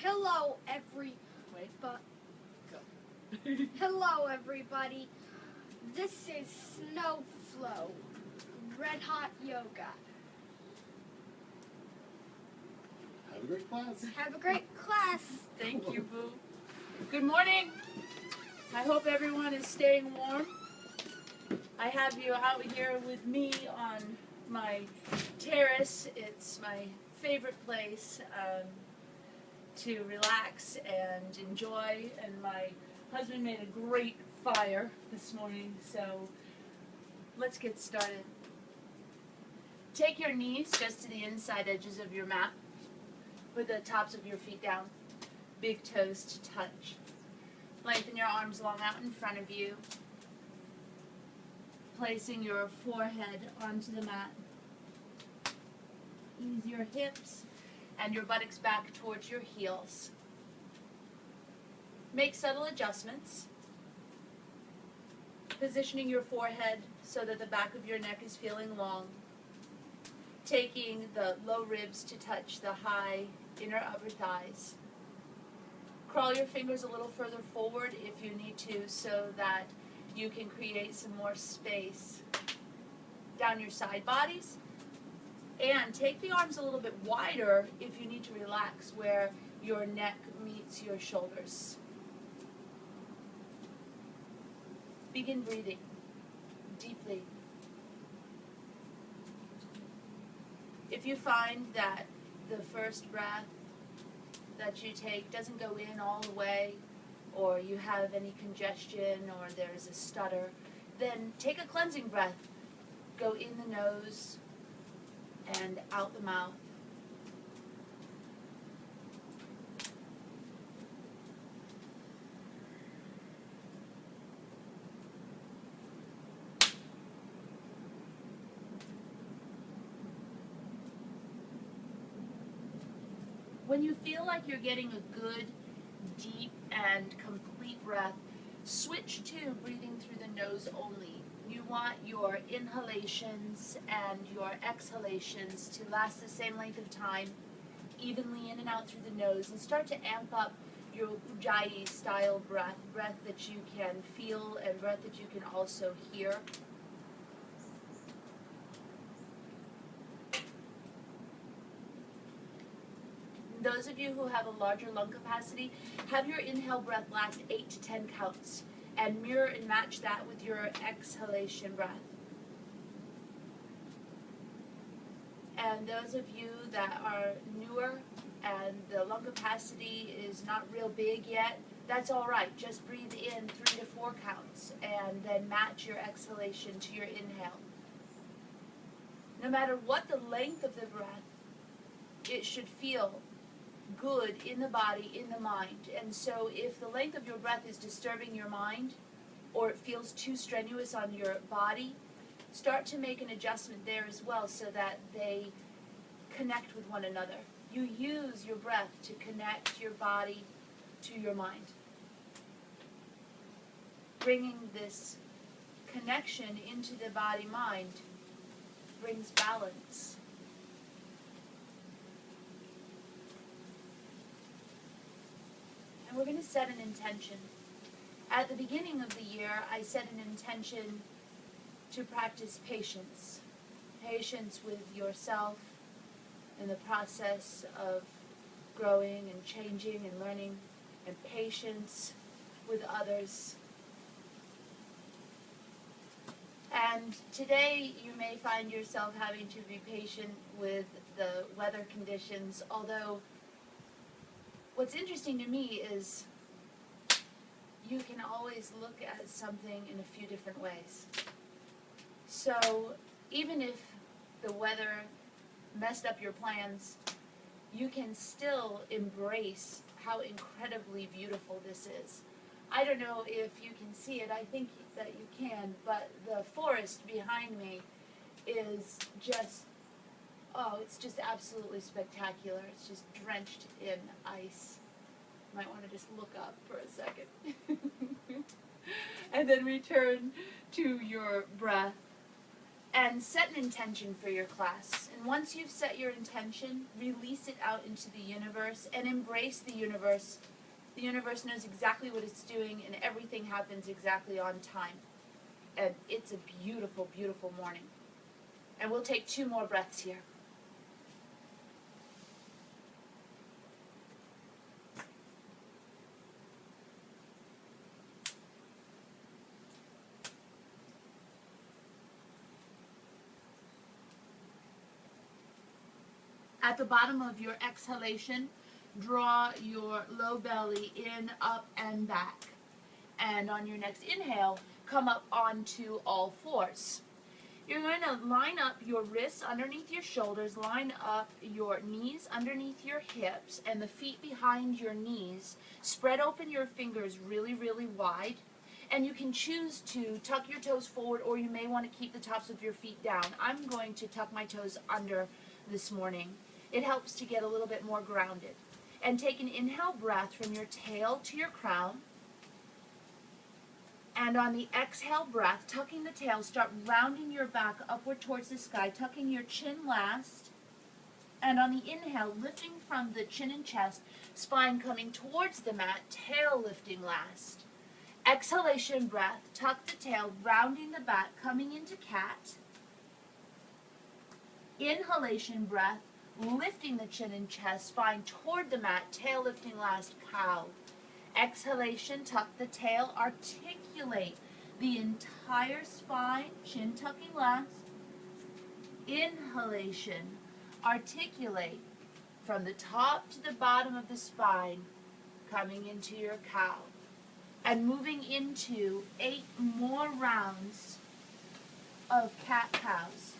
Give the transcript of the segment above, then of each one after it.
Hello, Hello, everybody. This is Snowflow, Red Hot Yoga. Have a great class. Have a great class. Thank you, Boo. Good morning. I hope everyone is staying warm. I have you out here with me on my terrace. It's my favorite place to relax and enjoy, and my husband made a great fire this morning, so let's get started. Take your knees just to the inside edges of your mat with the tops of your feet down, big toes to touch. Lengthen your arms long out in front of you, placing your forehead onto the mat. Ease your hips and your buttocks back towards your heels. Make subtle adjustments, positioning your forehead so that the back of your neck is feeling long, taking the low ribs to touch the high inner upper thighs. Crawl your fingers a little further forward if you need to so that you can create some more space down your side bodies. And take the arms a little bit wider if you need to relax where your neck meets your shoulders. Begin breathing deeply. If you find that the first breath that you take doesn't go in all the way, or you have any congestion, or there's a stutter, then take a cleansing breath. Go in the nose and out the mouth. When you feel like you're getting a good, deep, and complete breath, switch to breathing through the nose only. You want your inhalations and your exhalations to last the same length of time, evenly in and out through the nose, and start to amp up your Ujjayi style breath that you can feel and breath that you can also hear. Those of you who have a larger lung capacity, have your inhale breath last 8 to 10 counts and mirror and match that with your exhalation breath. And those of you that are newer and the lung capacity is not real big yet, that's all right. Just breathe in 3 to 4 counts and then match your exhalation to your inhale. No matter what the length of the breath, it should feel good in the body, in the mind. And so if the length of your breath is disturbing your mind, or it feels too strenuous on your body, start to make an adjustment there as well so that they connect with one another. You use your breath to connect your body to your mind. Bringing this connection into the body-mind brings balance. And we're going to set an intention. At the beginning of the year, I set an intention to practice patience. Patience with yourself in the process of growing and changing and learning, and patience with others. And today you may find yourself having to be patient with the weather conditions, although what's interesting to me is you can always look at something in a few different ways. So even if the weather messed up your plans, you can still embrace how incredibly beautiful this is. I don't know if you can see it, I think that you can, but the forest behind me is just, it's just absolutely spectacular. It's just drenched in ice. Might want to just look up for a second. And then return to your breath. and set an intention for your class. And once you've set your intention, release it out into the universe and embrace the universe. The universe knows exactly what it's doing, and everything happens exactly on time. And it's a beautiful, beautiful morning. And we'll take 2 more breaths here. At the bottom of your exhalation, draw your low belly in, up, and back. And on your next inhale, come up onto all fours. You're going to line up your wrists underneath your shoulders, line up your knees underneath your hips, and the feet behind your knees. Spread open your fingers really, really wide. And you can choose to tuck your toes forward, or you may want to keep the tops of your feet down. I'm going to tuck my toes under this morning. It helps to get a little bit more grounded. And take an inhale breath from your tail to your crown. And on the exhale breath, tucking the tail, start rounding your back upward towards the sky, tucking your chin last. And on the inhale, lifting from the chin and chest, spine coming towards the mat, tail lifting last. Exhalation breath, tuck the tail, rounding the back, coming into cat. Inhalation breath, lifting the chin and chest, spine toward the mat, tail lifting last, cow. Exhalation, tuck the tail, articulate the entire spine, chin tucking last. Inhalation, articulate from the top to the bottom of the spine, coming into your cow. And moving into 8 more rounds of cat-cows.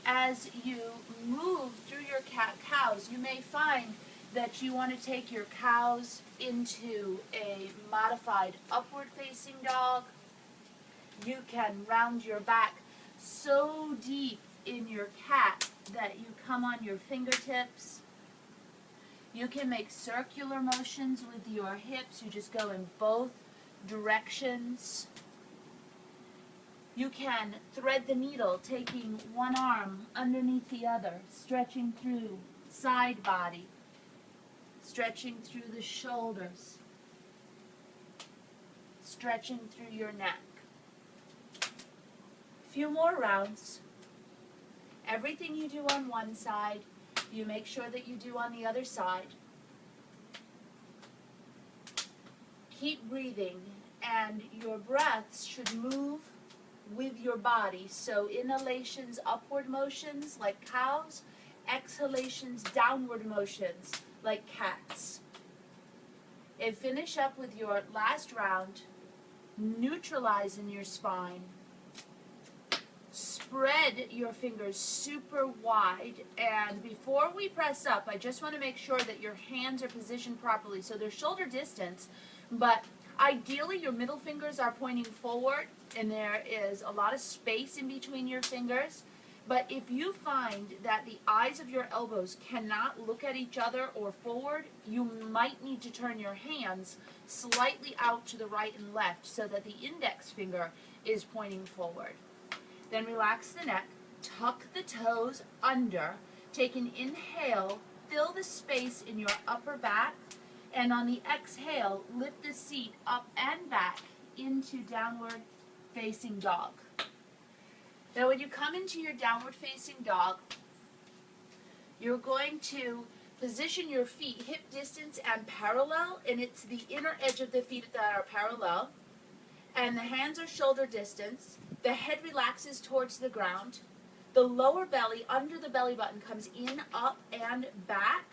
As you move through your cat-cows, you may find that you want to take your cows into a modified upward-facing dog. You can round your back so deep in your cat that you come on your fingertips. You can make circular motions with your hips. You just go in both directions. You can thread the needle, taking one arm underneath the other, stretching through side body, stretching through the shoulders, stretching through your neck. A few more rounds. Everything you do on one side, you make sure that you do on the other side. Keep breathing, and your breaths should move with your body. So inhalations, upward motions like cows, exhalations, downward motions like cats. And finish up with your last round, neutralizing your spine. Spread your fingers super wide, and before we press up, I just want to make sure that your hands are positioned properly. So they're shoulder distance, but ideally your middle fingers are pointing forward, and there is a lot of space in between your fingers. But if you find that the eyes of your elbows cannot look at each other or forward, you might need to turn your hands slightly out to the right and left so that the index finger is pointing forward. Then relax the neck, tuck the toes under, take an inhale, fill the space in your upper back, and on the exhale, lift the seat up and back into downward facing dog. Now when you come into your downward facing dog, you're going to position your feet hip distance and parallel, and it's the inner edge of the feet that are parallel, and the hands are shoulder distance. The head relaxes towards the ground. The lower belly under the belly button comes in, up, and back,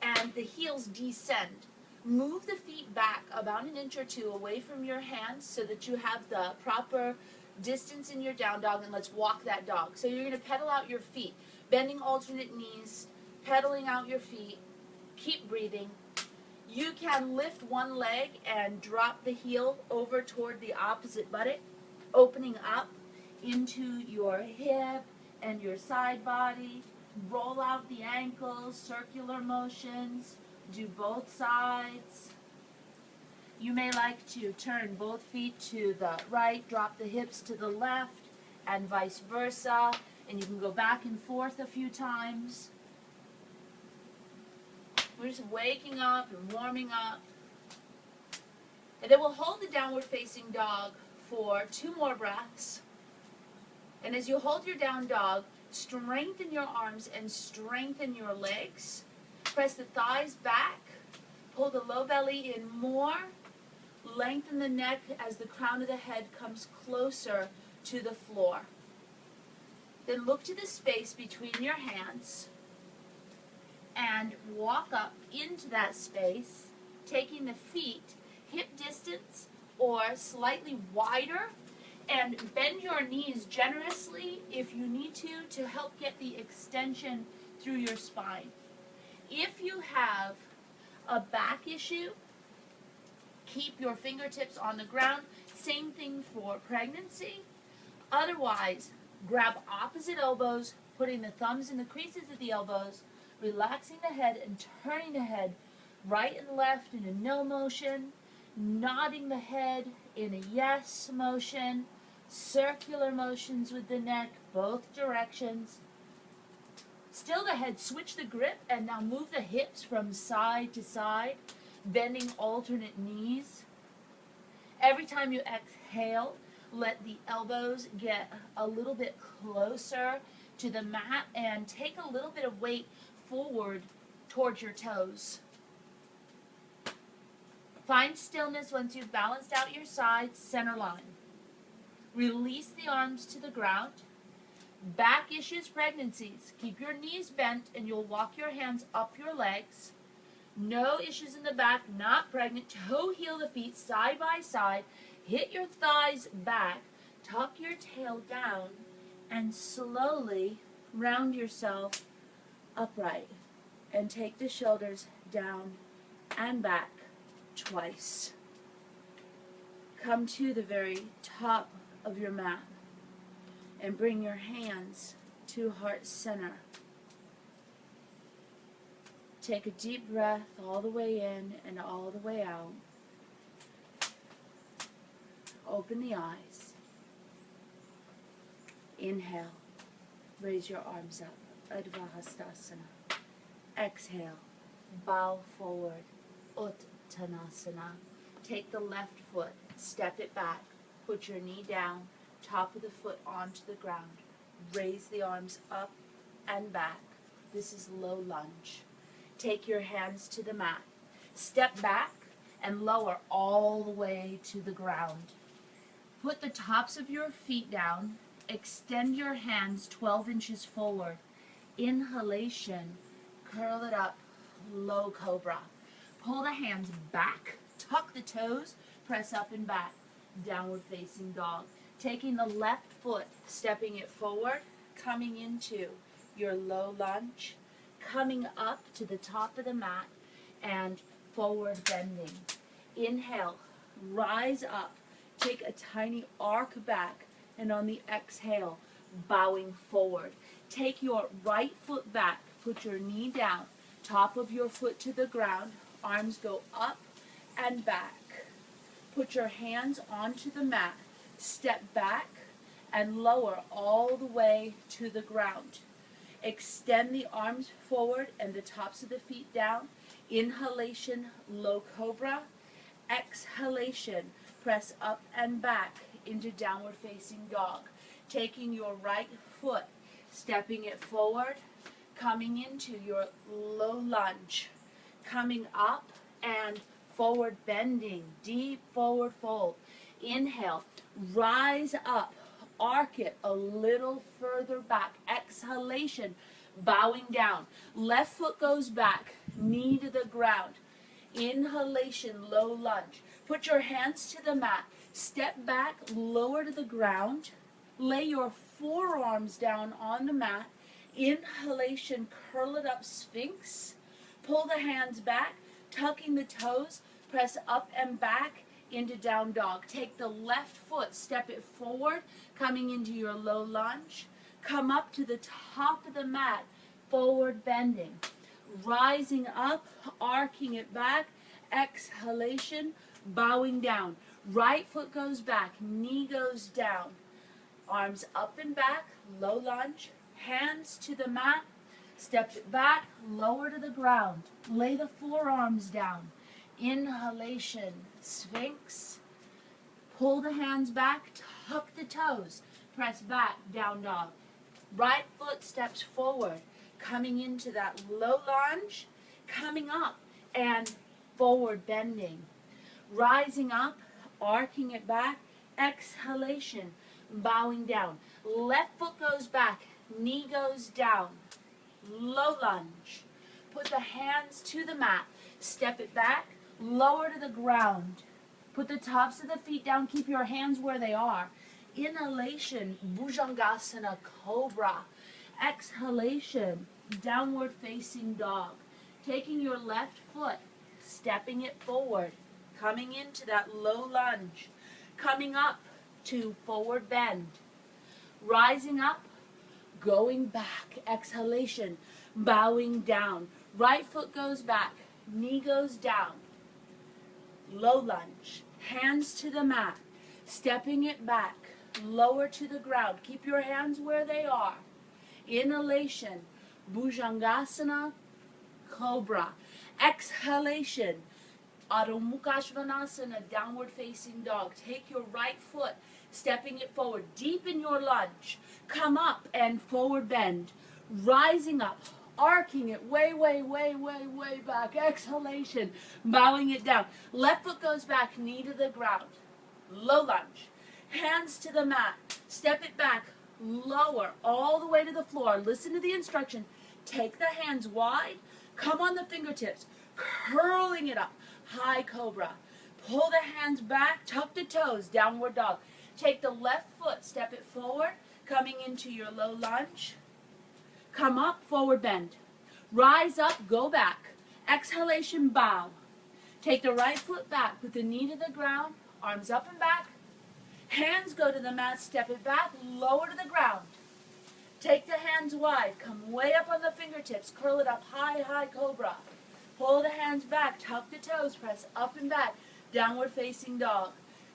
and the heels descend. Move the feet back about an inch or two away from your hands so that you have the proper distance in your down dog, and let's walk that dog. So you're going to pedal out your feet, bending alternate knees, pedaling out your feet. Keep breathing. You can lift one leg and drop the heel over toward the opposite buttock, opening up into your hip and your side body. Roll out the ankles, circular motions. Do both sides. You may like to turn both feet to the right, drop the hips to the left, and vice versa. And you can go back and forth a few times. We're just waking up and warming up. And then we'll hold the downward facing dog for 2 more breaths. And as you hold your down dog, strengthen your arms and strengthen your legs. Press the thighs back. Pull the low belly in more. Lengthen the neck as the crown of the head comes closer to the floor. Then look to the space between your hands and walk up into that space, taking the feet hip distance or slightly wider, and bend your knees generously if you need to help get the extension through your spine. If you have a back issue, keep your fingertips on the ground. Same thing for pregnancy. Otherwise, grab opposite elbows, putting the thumbs in the creases of the elbows, relaxing the head and turning the head right and left in a no motion, nodding the head in a yes motion, circular motions with the neck, both directions. Still the head, switch the grip, and now move the hips from side to side, bending alternate knees. Every time you exhale, let the elbows get a little bit closer to the mat and take a little bit of weight forward towards your toes. Find stillness once you've balanced out your sides, center line. Release the arms to the ground. Back issues, pregnancies. Keep your knees bent and you'll walk your hands up your legs. No issues in the back, not pregnant. Toe heel the feet side by side. Hit your thighs back. Tuck your tail down and slowly round yourself upright. And take the shoulders down and back twice. Come to the very top of your mat and bring your hands to heart center. Take a deep breath all the way in and all the way out. Open the eyes. Inhale. Raise your arms up. Adva Hastasana. Exhale. Bow forward. Uttanasana. Take the left foot. Step it back. Put your knee down. Top of the foot onto the ground. Raise the arms up and back. This is low lunge. Take your hands to the mat. Step back and lower all the way to the ground. Put the tops of your feet down. Extend your hands 12 inches forward. Inhalation. Curl it up. Low cobra. Pull the hands back. Tuck the toes. Press up and back. Downward facing dog. Taking the left foot, stepping it forward, coming into your low lunge, coming up to the top of the mat, and forward bending. Inhale, rise up, take a tiny arc back, and on the exhale, bowing forward. Take your right foot back, put your knee down, top of your foot to the ground, arms go up and back. Put your hands onto the mat. Step back and lower all the way to the ground. Extend the arms forward and the tops of the feet down. Inhalation, low cobra. Exhalation, press up and back into downward facing dog. Taking your right foot, stepping it forward, coming into your low lunge. Coming up and forward bending, deep forward fold. Inhale, rise up, arc it a little further back. Exhalation, bowing down. Left foot goes back, knee to the ground. Inhalation, low lunge. Put your hands to the mat. Step back, lower to the ground. Lay your forearms down on the mat. Inhalation, curl it up, sphinx. Pull the hands back, tucking the toes. Press up and back into down dog. Take the left foot, step it forward, coming into your low lunge. Come up to the top of the mat, forward bending. Rising up, arcing it back. Exhalation, bowing down. Right foot goes back, knee goes down. Arms up and back, low lunge, hands to the mat, step it back, lower to the ground. Lay the forearms down. Inhalation, Sphinx. Pull the hands back, tuck the toes, press back, down dog. Right foot steps forward, coming into that low lunge, coming up and forward bending. Rising up, arcing it back, exhalation, bowing down. Left foot goes back, knee goes down, low lunge. Put the hands to the mat, step it back, lower to the ground. Put the tops of the feet down, keep your hands where they are. Inhalation, Bhujangasana, Cobra. Exhalation, downward facing dog. Taking your left foot, stepping it forward, coming into that low lunge, coming up to forward bend, rising up, going back, exhalation, bowing down. Right foot goes back, knee goes down, low lunge, hands to the mat, stepping it back, lower to the ground. Keep your hands where they are. Inhalation, Bhujangasana, Cobra. Exhalation, Adho Mukha Svanasana, downward facing dog. Take your right foot, stepping it forward. Deepen your lunge. Come up and forward bend. Rising up, arcing it way, way, way, way, way back. Exhalation, bowing it down. Left foot goes back, knee to the ground. Low lunge. Hands to the mat. Step it back, lower, all the way to the floor. Listen to the instruction. Take the hands wide. Come on the fingertips, curling it up. High cobra. Pull the hands back, tuck the toes, downward dog. Take the left foot, step it forward, coming into your low lunge. Come up, forward bend. Rise up, go back. Exhalation, bow. Take the right foot back, put the knee to the ground, arms up and back. Hands go to the mat, step it back, lower to the ground. Take the hands wide, come way up on the fingertips, curl it up, high, high cobra. Pull the hands back, tuck the toes, press up and back, downward facing dog.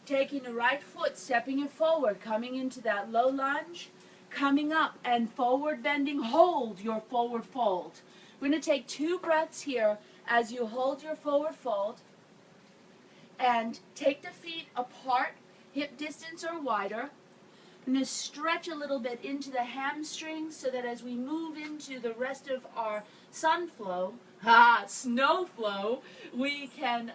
Taking the right foot, stepping it forward, coming into that low lunge, coming up and forward bending, hold your forward fold. We're going to take 2 breaths here as you hold your forward fold and take the feet apart, hip distance or wider. I'm going to stretch a little bit into the hamstrings so that as we move into the rest of our snowflow, we can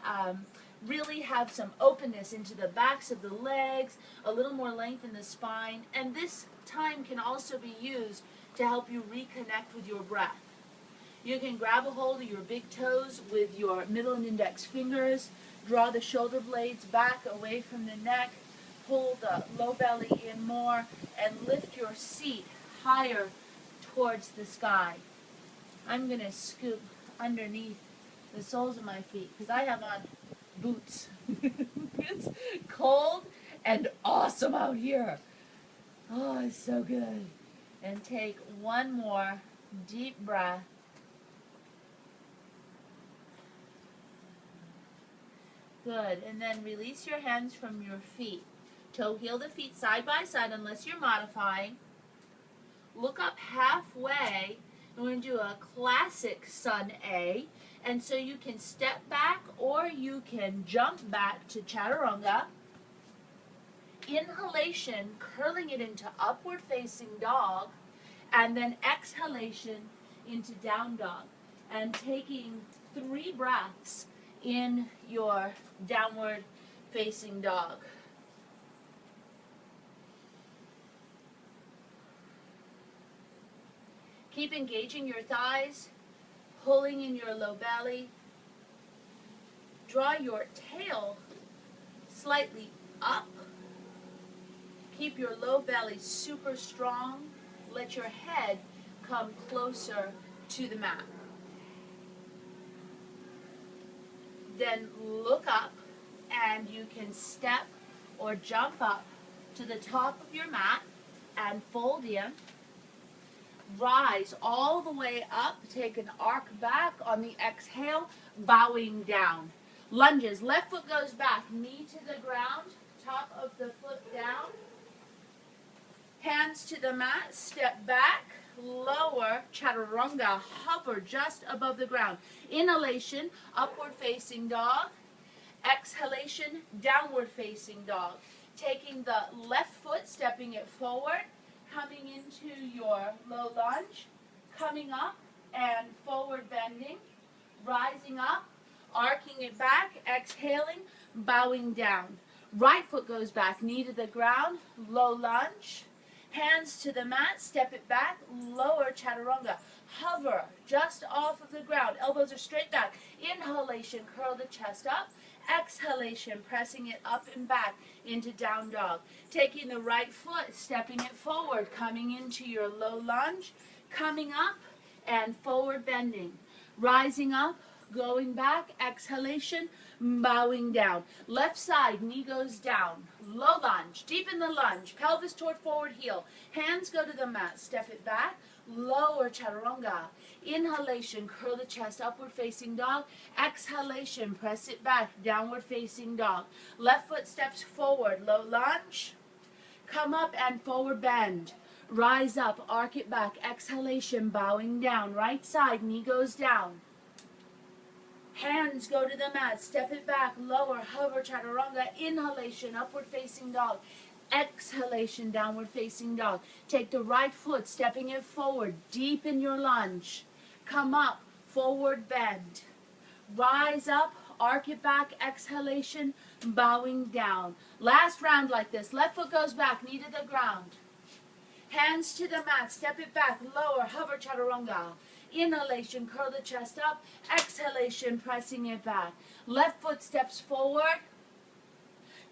really have some openness into the backs of the legs, a little more length in the spine, and this time can also be used to help you reconnect with your breath. You can grab a hold of your big toes with your middle and index fingers, draw the shoulder blades back away from the neck, pull the low belly in more, and lift your seat higher towards the sky. I'm going to scoop underneath the soles of my feet because I have on boots. It's cold and awesome out here. Oh, it's so good. And take one more deep breath. Good. And then release your hands from your feet. Toe heel the feet side by side unless you're modifying. Look up halfway. And we're going to do a classic sun A. And so you can step back or you can jump back to chaturanga. Inhalation, curling it into upward facing dog. And then exhalation into down dog. And taking 3 breaths in your downward facing dog. Keep engaging your thighs, pulling in your low belly. Draw your tail slightly up. Keep your low belly super strong. Let your head come closer to the mat. Then look up and you can step or jump up to the top of your mat and fold in. Rise all the way up, take an arc back on the exhale, bowing down. Lunges, left foot goes back, knee to the ground, top of the foot down. Hands to the mat, step back, lower, chaturanga, hover just above the ground. Inhalation, upward facing dog. Exhalation, downward facing dog. Taking the left foot, stepping it forward, coming into your low lunge, coming up and forward bending, rising up, arcing it back, exhaling, bowing down. Right foot goes back, knee to the ground, low lunge. Hands to the mat, step it back, lower chaturanga. Hover just off of the ground. Elbows are straight back. Inhalation, curl the chest up. Exhalation, pressing it up and back into down dog. Taking the right foot, stepping it forward, coming into your low lunge, coming up and forward bending. Rising up, going back, exhalation, bowing down. Left side, knee goes down. Low lunge, deep in the lunge, pelvis toward forward heel. Hands go to the mat, step it back, lower chaturanga. Inhalation, curl the chest, upward facing dog. Exhalation, press it back, downward facing dog. Left foot steps forward, low lunge. Come up and forward bend. Rise up, arc it back, exhalation, bowing down. Right side, knee goes down. Hands go to the mat, step it back, lower, hover, chaturanga, inhalation, upward facing dog, exhalation, downward facing dog. Take the right foot, stepping it forward, deep in your lunge. Come up, forward bend. Rise up, arc it back, exhalation, bowing down. Last round like this. Left foot goes back, knee to the ground. Hands to the mat, step it back, lower, hover, chaturanga. Inhalation, curl the chest up. Exhalation, pressing it back. Left foot steps forward.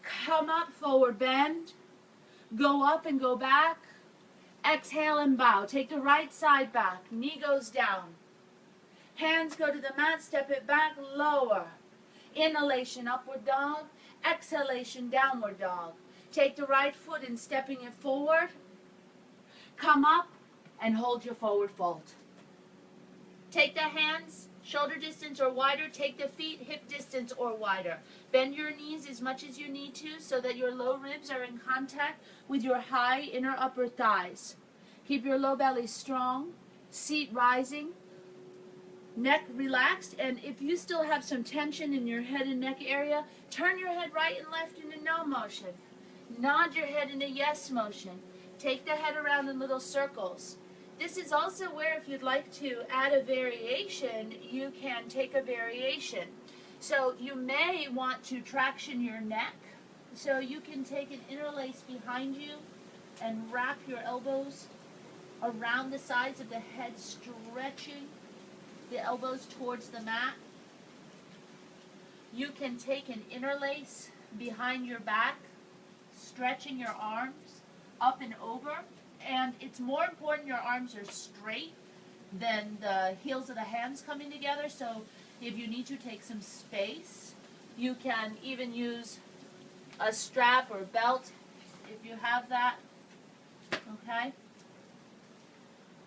Come up, forward bend. Go up and go back. Exhale and bow. Take the right side back. Knee goes down. Hands go to the mat, step it back, lower. Inhalation, upward dog. Exhalation, downward dog. Take the right foot and stepping it forward. Come up and hold your forward fold. Take the hands shoulder distance or wider. Take the feet hip distance or wider. Bend your knees as much as you need to so that your low ribs are in contact with your high inner upper thighs. Keep your low belly strong, seat rising, neck relaxed, and if you still have some tension in your head and neck area, turn your head right and left in a no motion. Nod your head in a yes motion. Take the head around in little circles. This is also where if you'd like to add a variation, you can take a variation. So you may want to traction your neck. So you can take an interlace behind you and wrap your elbows around the sides of the head, stretching the elbows towards the mat. You can take an interlace behind your back, stretching your arms up and over. And it's more important your arms are straight than the heels of the hands coming together. So if you need to take some space, you can even use a strap or belt if you have that. Okay?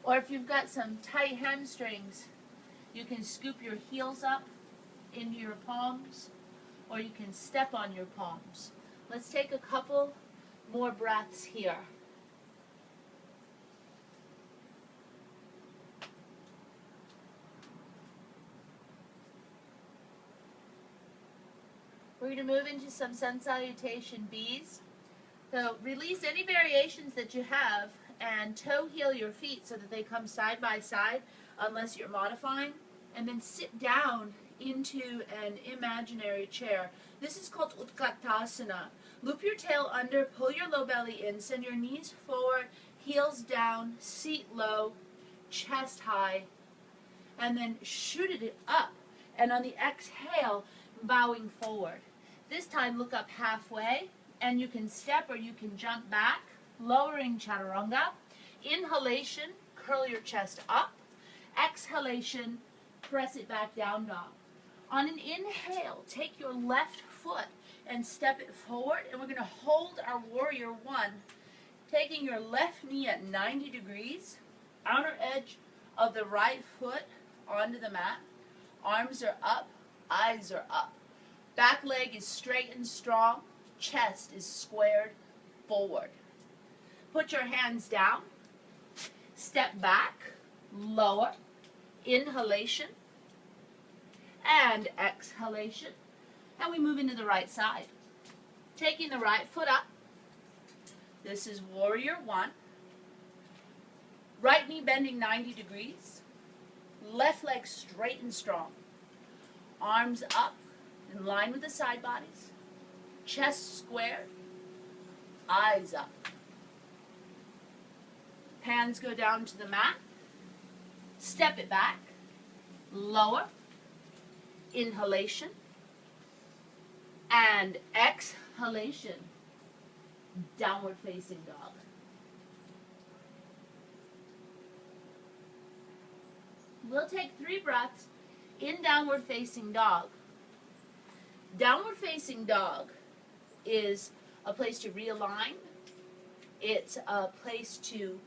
Or if you've got some tight hamstrings, you can scoop your heels up into your palms, or you can step on your palms. Let's take a couple more breaths here. We're going to move into some sun salutation B's. So release any variations that you have and toe heel your feet so that they come side by side unless you're modifying. And then sit down into an imaginary chair. This is called Utkatasana. Loop your tail under, pull your low belly in, send your knees forward, heels down, seat low, chest high, and then shoot it up. And on the exhale, bowing forward. This time look up halfway, and you can step or you can jump back, lowering chaturanga. Inhalation, curl your chest up. Exhalation, press it back, down dog. On an inhale, take your left foot and step it forward, and we're going to hold our warrior one, taking your left knee at 90 degrees, outer edge of the right foot onto the mat. Arms are up, eyes are up. Back leg is straight and strong, chest is squared forward. Put your hands down. Step back, lower, inhalation, and exhalation. And we move into the right side. Taking the right foot up. This is warrior one. Right knee bending 90 degrees. Left leg straight and strong. Arms up in line with the side bodies. Chest squared. Eyes up. Hands go down to the mat. Step it back. Lower. Inhalation. And exhalation. Downward facing dog. We'll take 3 breaths in downward facing dog. Downward facing dog is a place to realign. It's a place to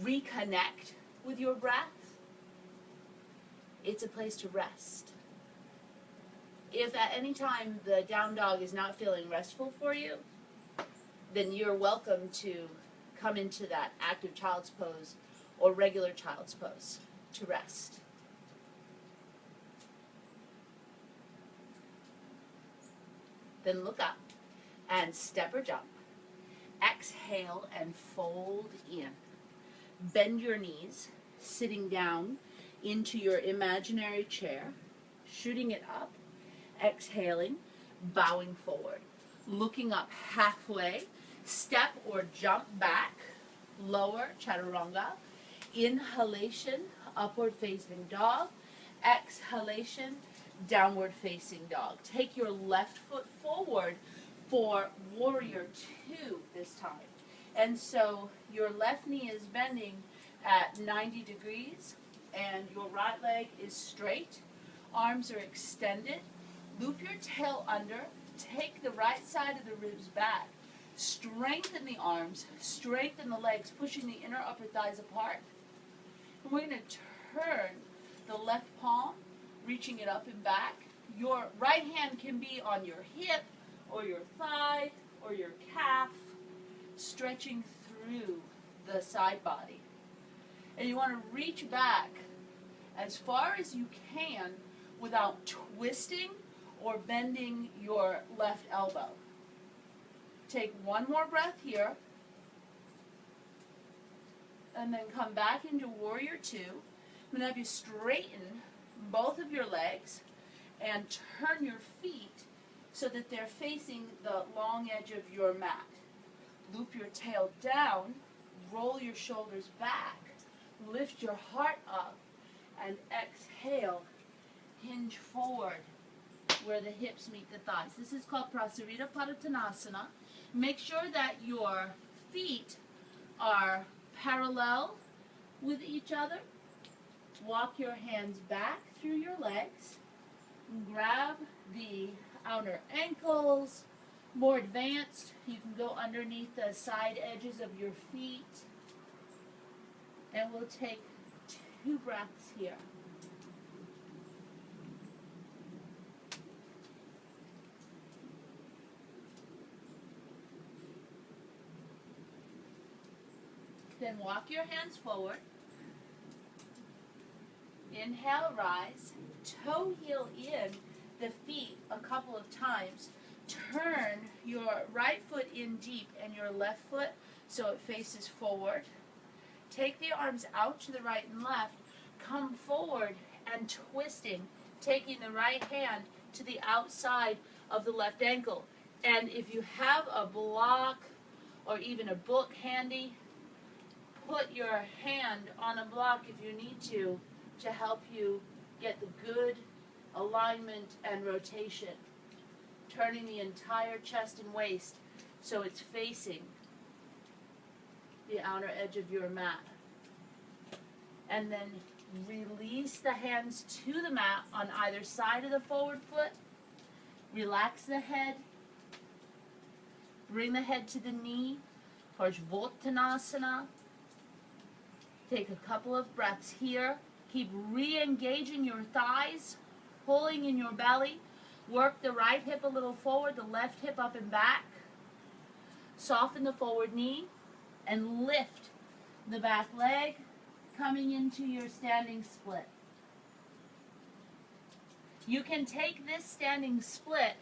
reconnect with your breath. It's a place to rest. If at any time the down dog is not feeling restful for you, then you're welcome to come into that active child's pose or regular child's pose to rest. Then look up and step or jump. Exhale and fold in. Bend your knees, sitting down into your imaginary chair, shooting it up, exhaling, bowing forward. Looking up halfway, step or jump back, lower, chaturanga. Inhalation, upward facing dog. Exhalation, downward facing dog. Take your left foot forward for warrior two this time. And so your left knee is bending at 90 degrees and your right leg is straight. Arms are extended. Loop your tail under. Take the right side of the ribs back. Strengthen the arms. Strengthen the legs, pushing the inner upper thighs apart. And we're going to turn the left palm, reaching it up and back. Your right hand can be on your hip or your thigh or your calf, stretching through the side body. And you want to reach back as far as you can without twisting or bending your left elbow. Take one more breath here. And then come back into warrior two. I'm going to have you straighten both of your legs and turn your feet so that they're facing the long edge of your mat. Loop your tail down, roll your shoulders back, lift your heart up, and exhale, hinge forward where the hips meet the thighs. This is called Prasarita Padottanasana. Make sure that your feet are parallel with each other. Walk your hands back through your legs. Grab the outer ankles. More advanced, you can go underneath the side edges of your feet. And we'll take 2 breaths here. Then walk your hands forward. Inhale, rise. Toe heel in the feet a couple of times. Turn your right foot in deep and your left foot so it faces forward. Take the arms out to the right and left. Come forward and twisting, taking the right hand to the outside of the left ankle. And if you have a block or even a book handy, put your hand on a block if you need to help you get the good alignment and rotation. Turning the entire chest and waist so it's facing the outer edge of your mat. And then release the hands to the mat on either side of the forward foot. Relax the head. Bring the head to the knee. Parsvottanasana. Take a couple of breaths here. Keep re-engaging your thighs, pulling in your belly. Work the right hip a little forward, the left hip up and back. Soften the forward knee. and lift the back leg, coming into your standing split. You can take this standing split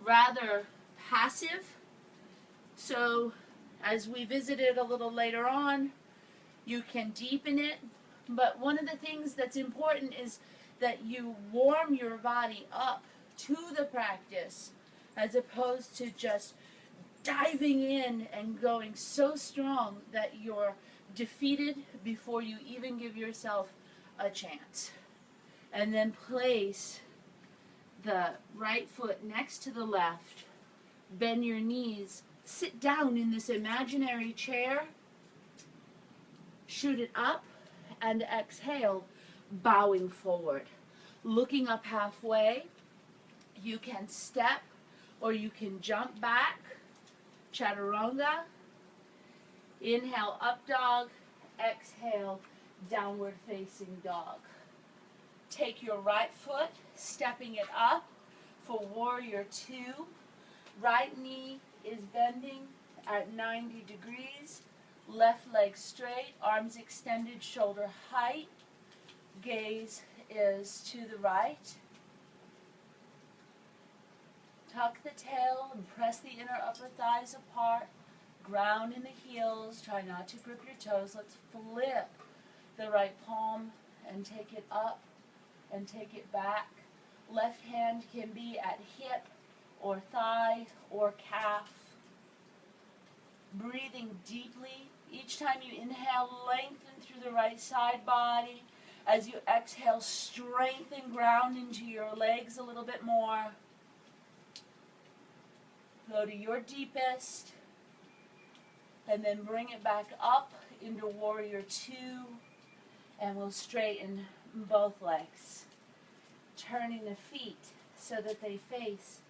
rather passive, so as we visited a little later on, you can deepen it, but one of the things that's important is that you warm your body up to the practice as opposed to just diving in and going so strong that you're defeated before you even give yourself a chance. And then place the right foot next to the left, bend your knees, sit down in this imaginary chair, shoot it up, and exhale, bowing forward. Looking up halfway, you can step or you can jump back, chaturanga. Inhale, up dog, exhale, downward facing dog. Take your right foot, stepping it up for warrior two. Right knee is bending at 90 degrees. Left leg straight, arms extended, shoulder height. Gaze is to the right. Tuck the tail and press the inner upper thighs apart. Ground in the heels. Try not to grip your toes. Let's flip the right palm and take it up and take it back. Left hand can be at hip or thigh or calf. Breathing deeply. Each time you inhale, lengthen through the right side body. As you exhale, strengthen, ground into your legs a little bit more. Go to your deepest. And then bring it back up into warrior two. And we'll straighten both legs. Turning the feet so that they face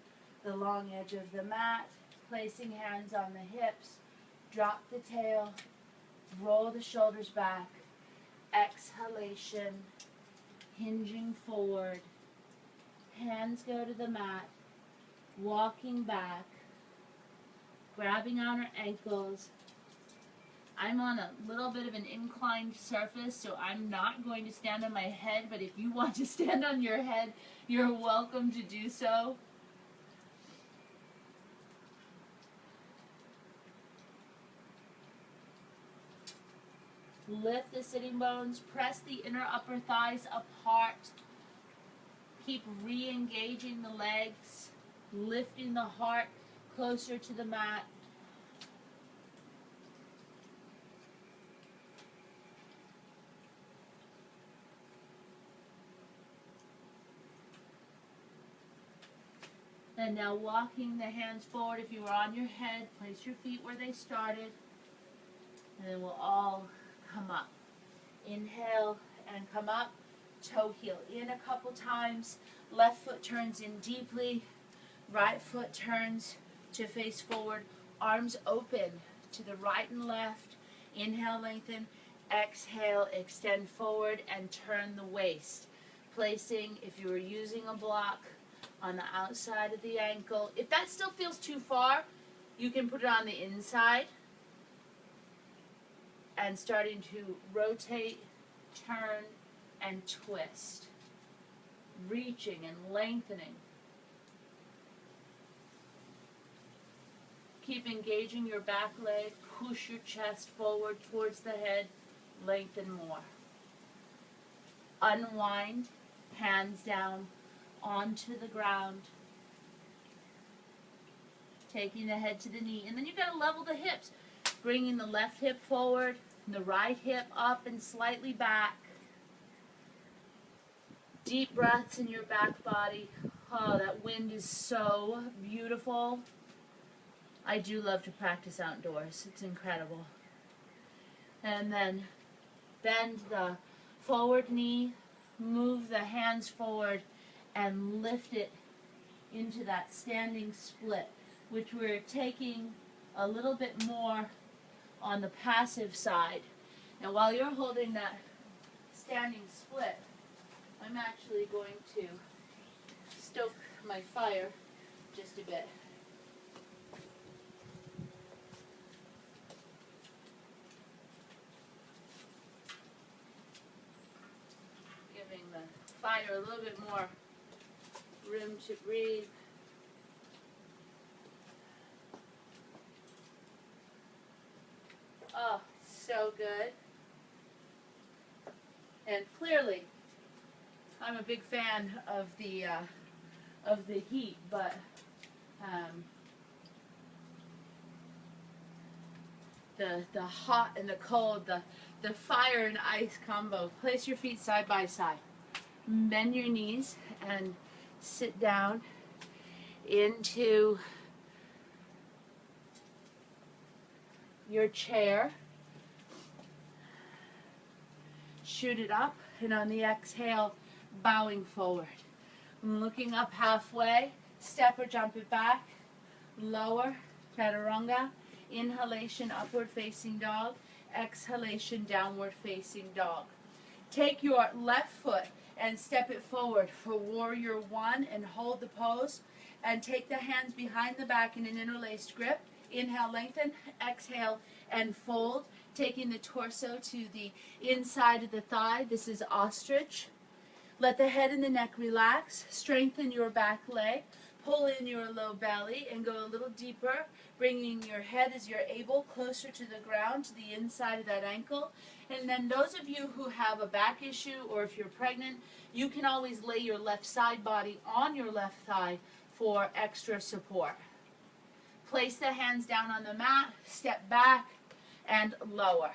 the long edge of the mat. Placing hands on the hips. Drop the tail. Roll the shoulders back. Exhalation. Hinging forward. Hands go to the mat. Walking back. Grabbing on our ankles. I'm on a little bit of an inclined surface, so I'm not going to stand on my head, but if you want to stand on your head, you're welcome to do so. Lift the sitting bones, press the inner upper thighs apart. Keep re-engaging the legs, lifting the heart closer to the mat. And now walking the hands forward. If you were on your head, place your feet where they started. And then we'll all come up. Inhale and come up. Toe heel in a couple times. Left foot turns in deeply. Right foot turns to face forward. Arms open to the right and left. Inhale, lengthen. Exhale, extend forward and turn the waist. Placing, if you were using a block, on the outside of the ankle. If that still feels too far, you can put it on the inside. And starting to rotate, turn, and twist. Reaching and lengthening. Keep engaging your back leg. Push your chest forward towards the head. Lengthen more. Unwind. Hands down onto the ground. Taking the head to the knee. And then you've got to level the hips. Bringing the left hip forward. The right hip up and slightly back. Deep breaths in your back body. Oh, that wind is so beautiful. I do love to practice outdoors. It's incredible. And then bend the forward knee, move the hands forward, and lift it into that standing split, which we're taking a little bit more on the passive side. And while you're holding that standing split, I'm actually going to stoke my fire just a bit. fire, a little bit more room to breathe. Oh, so good. And clearly, I'm a big fan of the heat, but the hot and the cold, the fire and ice combo. Place your feet side by side. Bend your knees and sit down into your chair. Shoot it up, and on the exhale, bowing forward. Looking up halfway, step or jump it back. Lower, chaturanga. Inhalation, upward facing dog. Exhalation, downward facing dog. Take your left foot and step it forward for warrior one and hold the pose. And take the hands behind the back in an interlaced grip. Inhale, lengthen. Exhale, and fold. Taking the torso to the inside of the thigh. This is ostrich. Let the head and the neck relax. Strengthen your back leg. Pull in your low belly and go a little deeper, bringing your head as you're able closer to the ground, to the inside of that ankle. And then those of you who have a back issue, or if you're pregnant, you can always lay your left side body on your left thigh for extra support. Place the hands down on the mat, step back, and lower.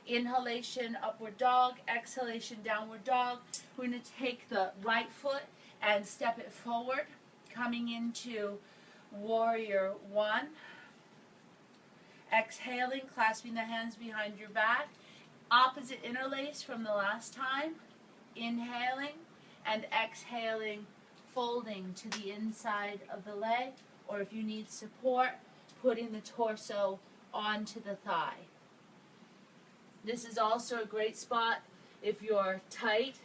Inhalation, upward dog. Exhalation, downward dog. We're going to take the right foot and step it forward, coming into warrior one. Exhaling, clasping the hands behind your back. Opposite interlace from the last time. Inhaling and exhaling, folding to the inside of the leg, or if you need support, putting the torso onto the thigh. This is also a great spot if you're tight,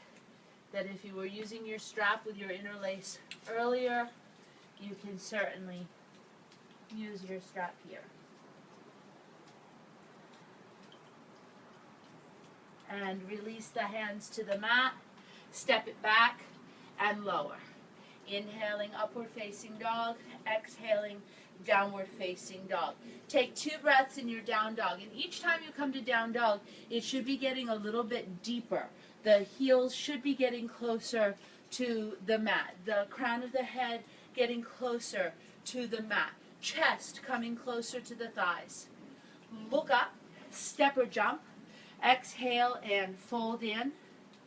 that if you were using your strap with your interlace earlier, you can certainly use your strap here. And release the hands to the mat, step it back, and lower. Inhaling, upward facing dog. Exhaling, downward facing dog. Take 2 breaths in your down dog. And each time you come to down dog, it should be getting a little bit deeper. The heels should be getting closer to the mat. The crown of the head getting closer to the mat. Chest coming closer to the thighs. Look up, step or jump. Exhale and fold in.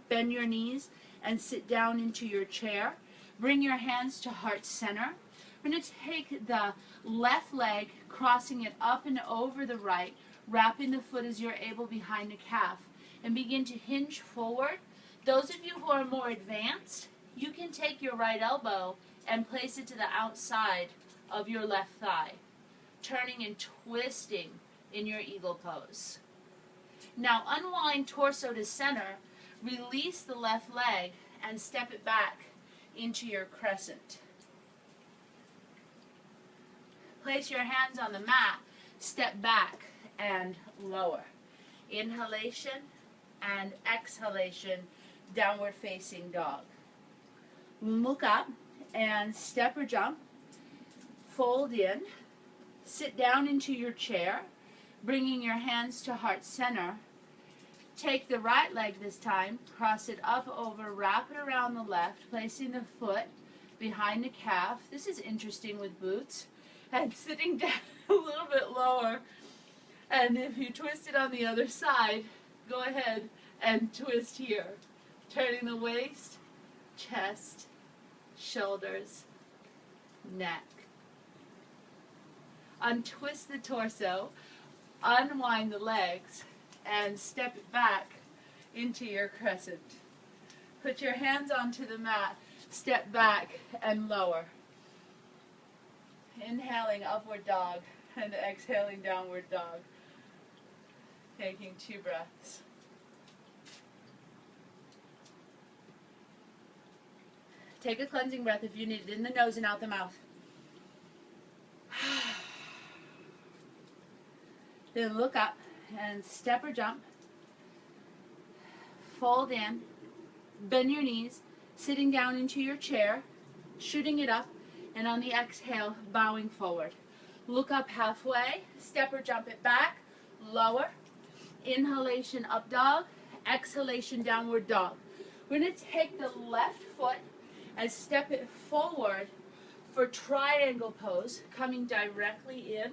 Bend your knees and sit down into your chair. Bring your hands to heart center. We're going to take the left leg, crossing it up and over the right, wrapping the foot as you're able behind the calf, and begin to hinge forward. Those of you who are more advanced, you can take your right elbow and place it to the outside of your left thigh, turning and twisting in your eagle pose. Now unwind torso to center, release the left leg, and step it back into your crescent. Place your hands on the mat, step back and lower. Inhalation and exhalation, downward facing dog. Look up and step or jump, fold in, sit down into your chair, bringing your hands to heart center. Take the right leg this time, cross it up over, wrap it around the left, placing the foot behind the calf. This is interesting with boots. And sitting down a little bit lower. And if you twist it on the other side, go ahead and twist here. Turning the waist, chest, shoulders, neck. Untwist the torso, unwind the legs, and step it back into your crescent. Put your hands onto the mat, step back and lower. Inhaling upward dog and exhaling downward dog. Taking 2 breaths. Take a cleansing breath if you need it, in the nose and out the mouth. Then look up and step or jump. Fold in. Bend your knees. sitting down into your chair, shooting it up, and on the exhale, bowing forward. Look up halfway, step or jump it back, lower. Inhalation, up dog. Exhalation, downward dog. We're going to take the left foot and step it forward for triangle pose, coming directly in.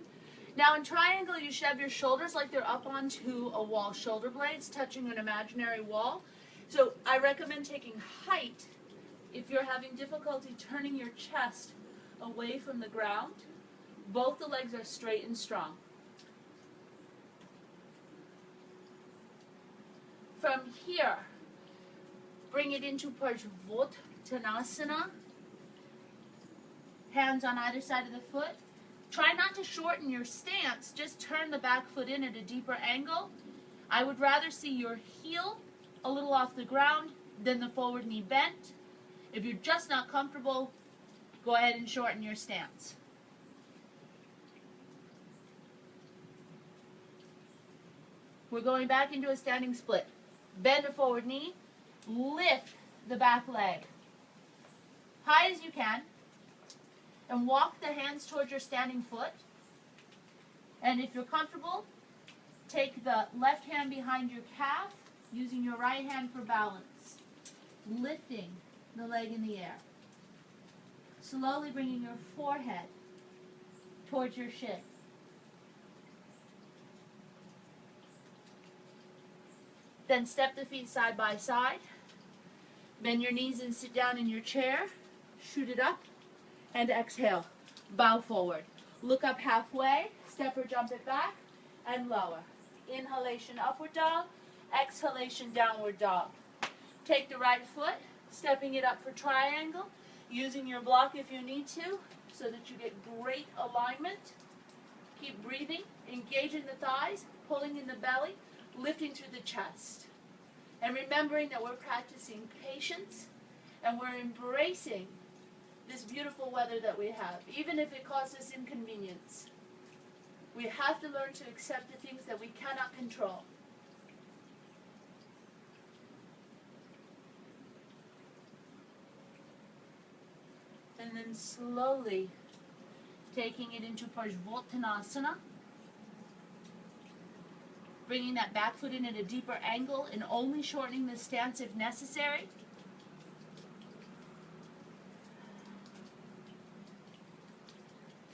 Now in triangle, you should have your shoulders like they're up onto a wall, shoulder blades touching an imaginary wall. So I recommend taking height if you're having difficulty turning your chest away from the ground. Both the legs are straight and strong. From here, bring it into Konasana. Hands on either side of the foot. Try not to shorten your stance, just turn the back foot in at a deeper angle. I would rather see your heel a little off the ground than the forward knee bent. If you're just not comfortable, go ahead and shorten your stance. We're going back into a standing split. Bend the forward knee, lift the back leg high as you can, and walk the hands towards your standing foot. And if you're comfortable, take the left hand behind your calf, using your right hand for balance, lifting the leg in the air. Slowly bringing your forehead towards your shin. Then step the feet side by side. Bend your knees and sit down in your chair. Shoot it up and exhale. Bow forward. Look up halfway. Step or jump it back and lower. Inhalation, upward dog. Exhalation, downward dog. Take the right foot, stepping it up for triangle, using your block if you need to, so that you get great alignment. Keep breathing, engaging the thighs, pulling in the belly, lifting through the chest. And remembering that we're practicing patience and we're embracing this beautiful weather that we have, even if it causes us inconvenience. We have to learn to accept the things that we cannot control. And then slowly taking it into Konasana. Bringing that back foot in at a deeper angle and only shortening the stance if necessary.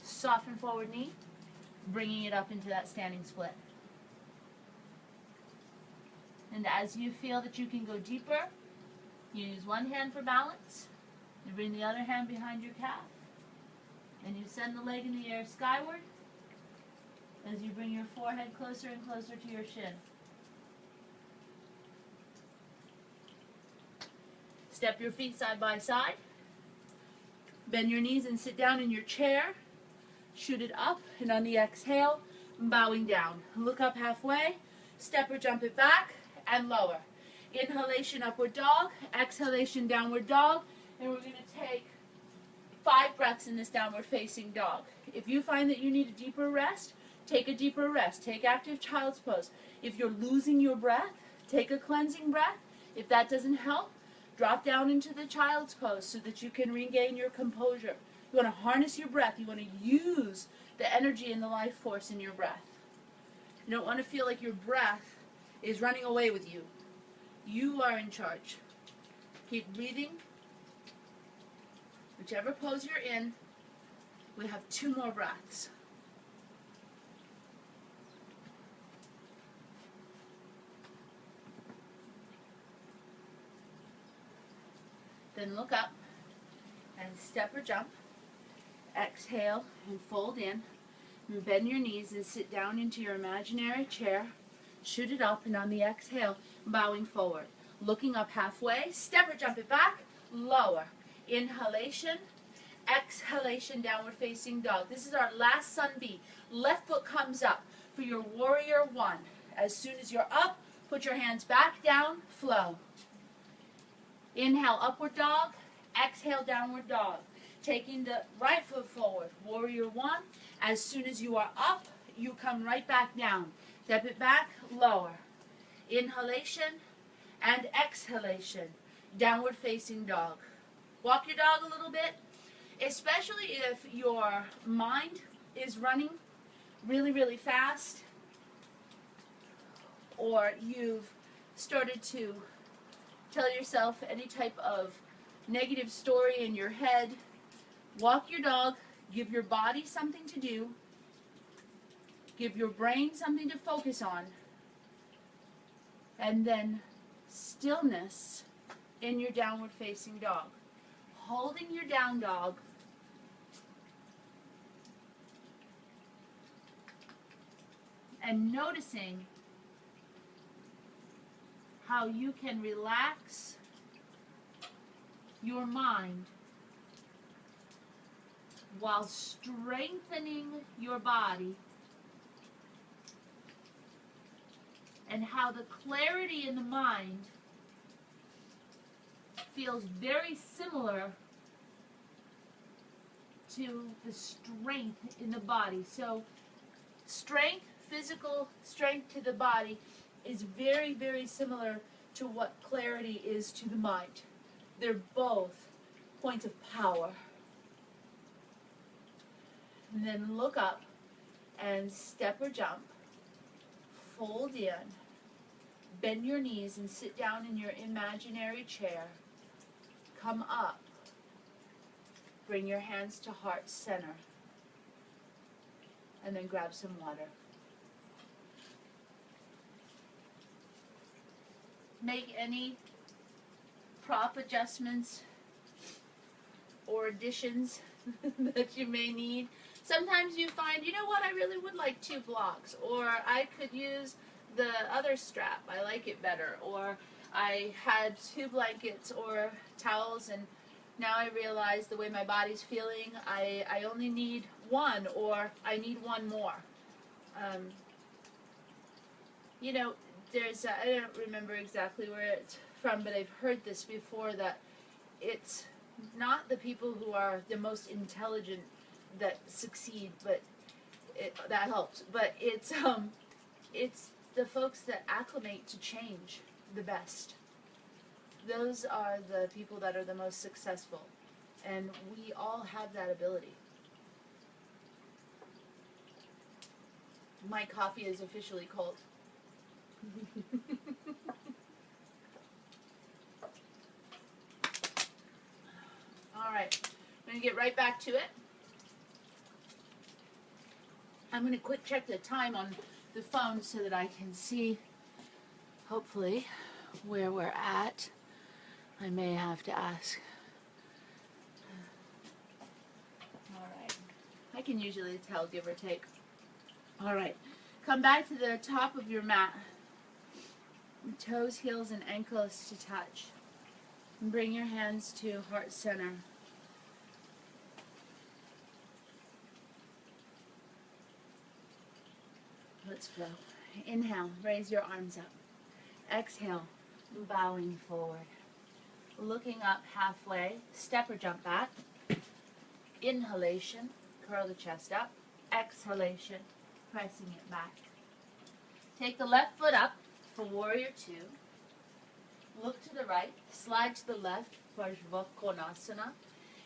Soften forward knee, bringing it up into that standing split. And as you feel that you can go deeper, you use one hand for balance. You bring the other hand behind your calf. And you send the leg in the air skyward as you bring your forehead closer and closer to your shin. Step your feet side by side. Bend your knees and sit down in your chair. Shoot it up, and on the exhale, bowing down. Look up halfway, step or jump it back, and lower. Inhalation, upward dog. Exhalation, downward dog. And we're going to take 5 breaths in this downward facing dog. If you find that you need a deeper rest, take a deeper rest. Take active child's pose. If you're losing your breath, take a cleansing breath. If that doesn't help, drop down into the child's pose so that you can regain your composure. You want to harness your breath. You want to use the energy and the life force in your breath. You don't want to feel like your breath is running away with you. You are in charge. Keep breathing. Whichever pose you're in, we have 2 more breaths. Then look up and step or jump. Exhale and fold in. And bend your knees and sit down into your imaginary chair. Shoot it up, and on the exhale, bowing forward. Looking up halfway, step or jump it back, lower. Inhalation, exhalation, downward facing dog. This is our last sun B. Left foot comes up for your warrior 1. As soon as you're up, put your hands back down, flow. Inhale, upward dog. Exhale, downward dog. Taking the right foot forward, warrior 1. As soon as you are up, you come right back down. Step it back, lower. Inhalation and exhalation. downward facing dog. Walk your dog a little bit, especially if your mind is running really, really fast, or you've started to tell yourself any type of negative story in your head. Walk your dog, give your body something to do, give your brain something to focus on, and then stillness in your downward facing dog. Holding your down dog, and noticing how you can relax your mind while strengthening your body, and how the clarity in the mind feels very similar to the strength in the body. So strength, physical strength to the body, is very, very similar to what clarity is to the mind. They're both points of power. And then look up and step or jump. Fold in. Bend your knees and sit down in your imaginary chair. Come up. Bring your hands to heart center. And then grab some water. Make any prop adjustments or additions that you may need. Sometimes you find, you know what, I really would like 2 blocks, or I could use the other strap, I like it better, or I had 2 blankets or towels and now I realize the way my body's feeling, I only need 1, or I need 1 more. You know, there's, I don't remember exactly where it's from, but I've heard this before, that it's not the people who are the most intelligent that succeed, but that helps. But it's the folks that acclimate to change the best. Those are the people that are the most successful, and we all have that ability. My coffee is officially cold. All right, I'm going to get right back to it. I'm going to quick check the time on the phone so that I can see, hopefully, where we're at. I may have to ask. All right. I can usually tell, give or take. All right. Come back to the top of your mat. Toes, heels, and ankles to touch. And bring your hands to heart center. Let's flow. Inhale, raise your arms up. Exhale, bowing forward. Looking up halfway, step or jump back. Inhalation, curl the chest up. Exhalation, pressing it back. Take the left foot up for warrior 2. Look to the right, slide to the left for Konasana.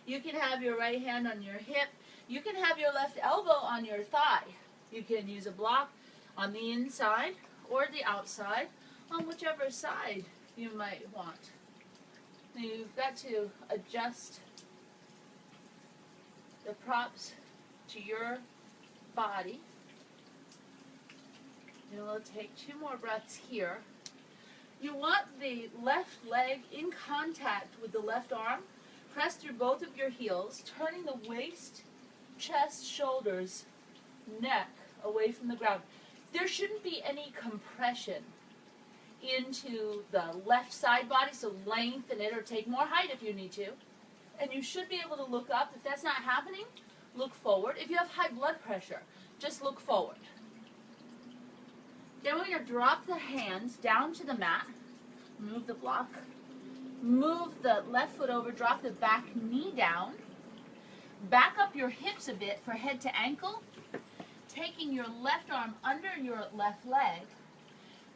You can have your right hand on your hip. You can have your left elbow on your thigh. You can use a block on the inside or the outside, on whichever side you might want. Now you've got to adjust the props to your body. And we'll take 2 more breaths here. You want the left leg in contact with the left arm. Press through both of your heels, turning the waist, chest, shoulders, neck away from the ground. There shouldn't be any compression into the left side body, so lengthen it or take more height if you need to. And you should be able to look up. If that's not happening, look forward. If you have high blood pressure, just look forward. Then we're going to drop the hands down to the mat. Move the block. Move the left foot over. Drop the back knee down. Back up your hips a bit for head to ankle. Taking your left arm under your left leg.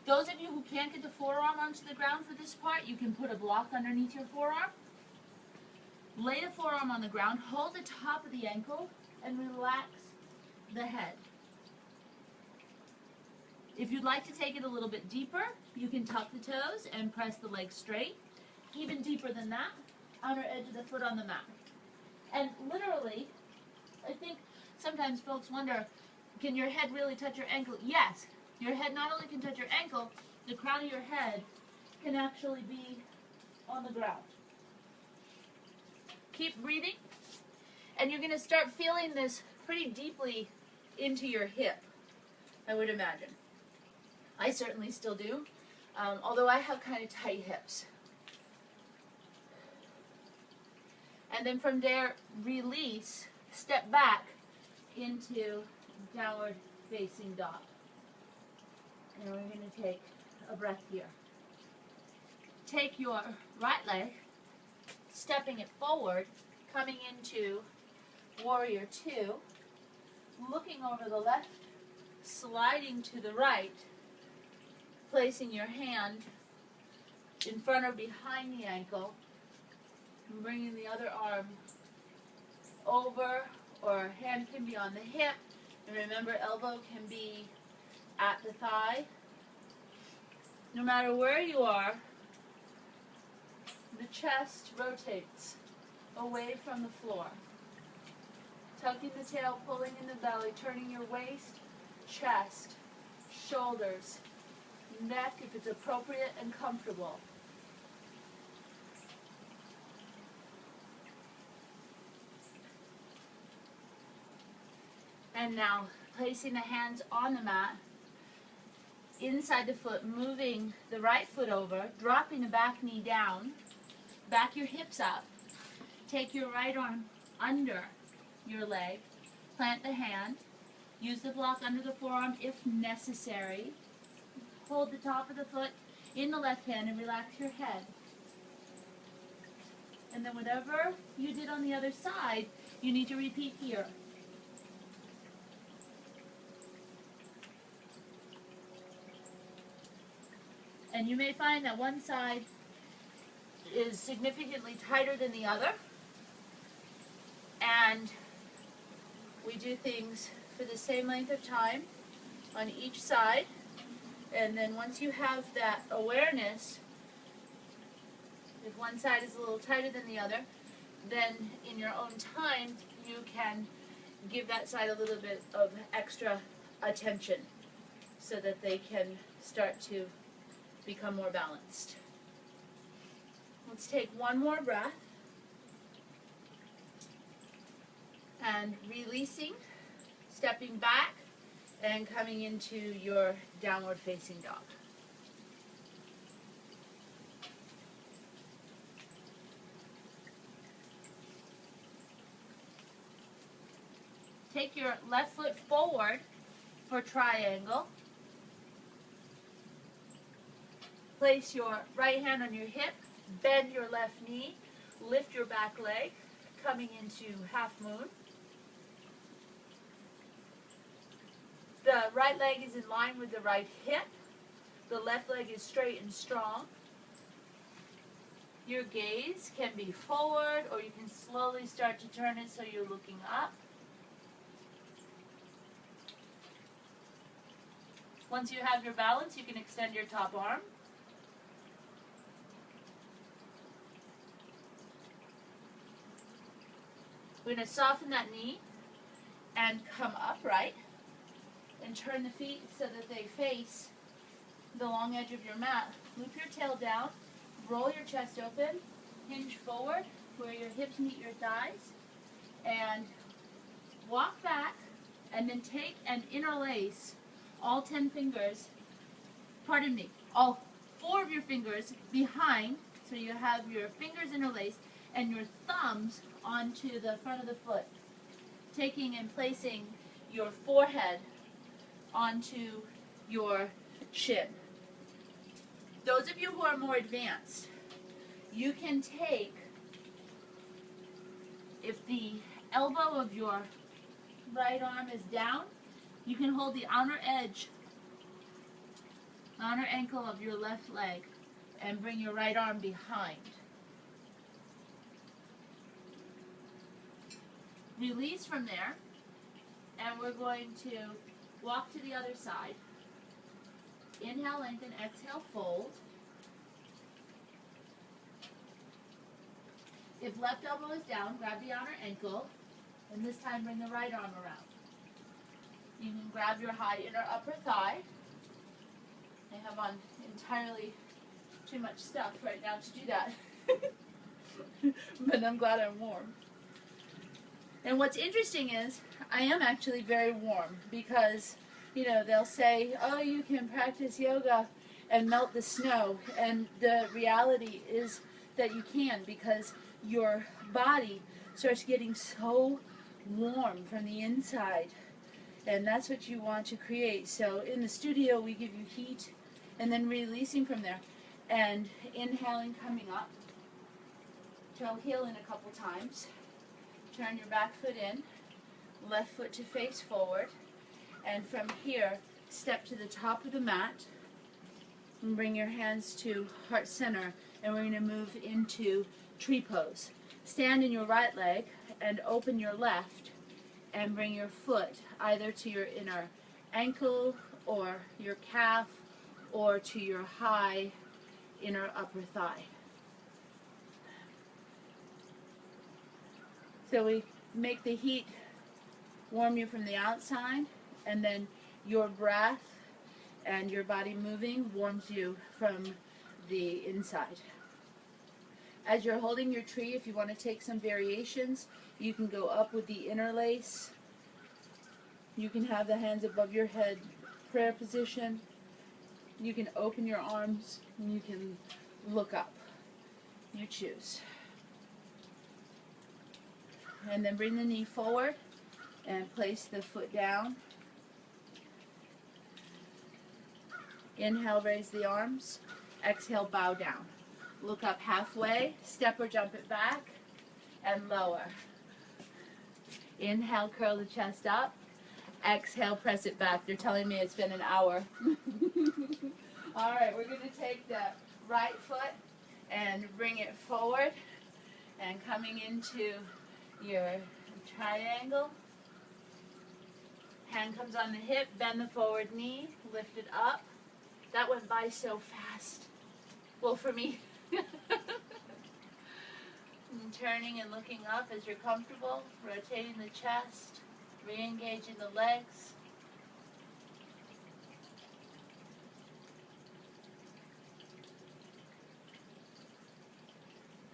Those of you who can't get the forearm onto the ground for this part, you can put a block underneath your forearm. Lay the forearm on the ground, hold the top of the ankle, and relax the head. If you'd like to take it a little bit deeper, you can tuck the toes and press the legs straight. Even deeper than that, outer edge of the foot on the mat. And literally, I think sometimes folks wonder, can your head really touch your ankle? Yes, your head not only can touch your ankle, the crown of your head can actually be on the ground. Keep breathing, and you're going to start feeling this pretty deeply into your hip, I would imagine. I certainly still do, although I have kind of tight hips. And then from there, release, step back into downward facing dog. And we're going to take a breath here. Take your right leg, stepping it forward, coming into warrior two, looking over the left, sliding to the right, placing your hand in front or behind the ankle, and bringing the other arm over, or hand can be on the hip, and remember elbow can be at the thigh. No matter where you are, the chest rotates away from the floor. Tucking the tail, pulling in the belly, turning your waist, chest, shoulders, neck if it's appropriate and comfortable. And now placing the hands on the mat, inside the foot, moving the right foot over, dropping the back knee down, back your hips up. Take your right arm under your leg, plant the hand, use the block under the forearm if necessary. Hold the top of the foot in the left hand and relax your head. And then whatever you did on the other side, you need to repeat here. And you may find that one side is significantly tighter than the other. And we do things for the same length of time on each side. And then once you have that awareness, if one side is a little tighter than the other, then in your own time, you can give that side a little bit of extra attention so that they can start to become more balanced. Let's take one more breath. And releasing, stepping back, and coming into your downward facing dog. Take your left foot forward for triangle. Place your right hand on your hip, bend your left knee, lift your back leg, coming into half moon. The right leg is in line with the right hip. The left leg is straight and strong. Your gaze can be forward, or you can slowly start to turn it so you're looking up. Once you have your balance, you can extend your top arm. We're going to soften that knee and come upright and turn the feet so that they face the long edge of your mat. Loop your tail down, roll your chest open, hinge forward where your hips meet your thighs, and walk back, and then take and interlace all 10 fingers, pardon me, all 4 of your fingers behind, so you have your fingers interlaced and your thumbs onto the front of the foot, taking and placing your forehead onto your shin. Those of you who are more advanced, you can take, if the elbow of your right arm is down, you can hold the outer edge on or ankle of your left leg, and bring your right arm behind. Release from there, and we're going to walk to the other side. Inhale, lengthen, exhale, fold. If left elbow is down, grab the outer ankle, and this time bring the right arm around. You can grab your high inner upper thigh. I have on entirely too much stuff right now to do that. But I'm glad I'm warm. And what's interesting is I am actually very warm because, they'll say, oh, you can practice yoga and melt the snow. And the reality is that you can, because your body starts getting so warm from the inside. And that's what you want to create. So in the studio, we give you heat and then releasing from there. And inhaling, coming up. Toe heel in a couple times. Turn your back foot in. Left foot to face forward. And from here, step to the top of the mat. And bring your hands to heart center. And we're going to move into tree pose. Stand in your right leg and open your left. And bring your foot either to your inner ankle or your calf or to your high inner upper thigh. So we make the heat warm you from the outside, and then your breath and your body moving warms you from the inside. As you're holding your tree, if you want to take some variations, you can go up with the interlace. You can have the hands above your head, prayer position. You can open your arms, and you can look up. You choose. And then bring the knee forward and place the foot down. Inhale, raise the arms. Exhale, bow down. Look up halfway, step or jump it back, and lower. Inhale, curl the chest up. Exhale, press it back. They're telling me it's been an hour. All right, we're going to take the right foot and bring it forward, and coming into your triangle. Hand comes on the hip, bend the forward knee, lift it up. That went by so fast. Well, for me. And turning and looking up as you're comfortable, rotating the chest, re-engaging the legs.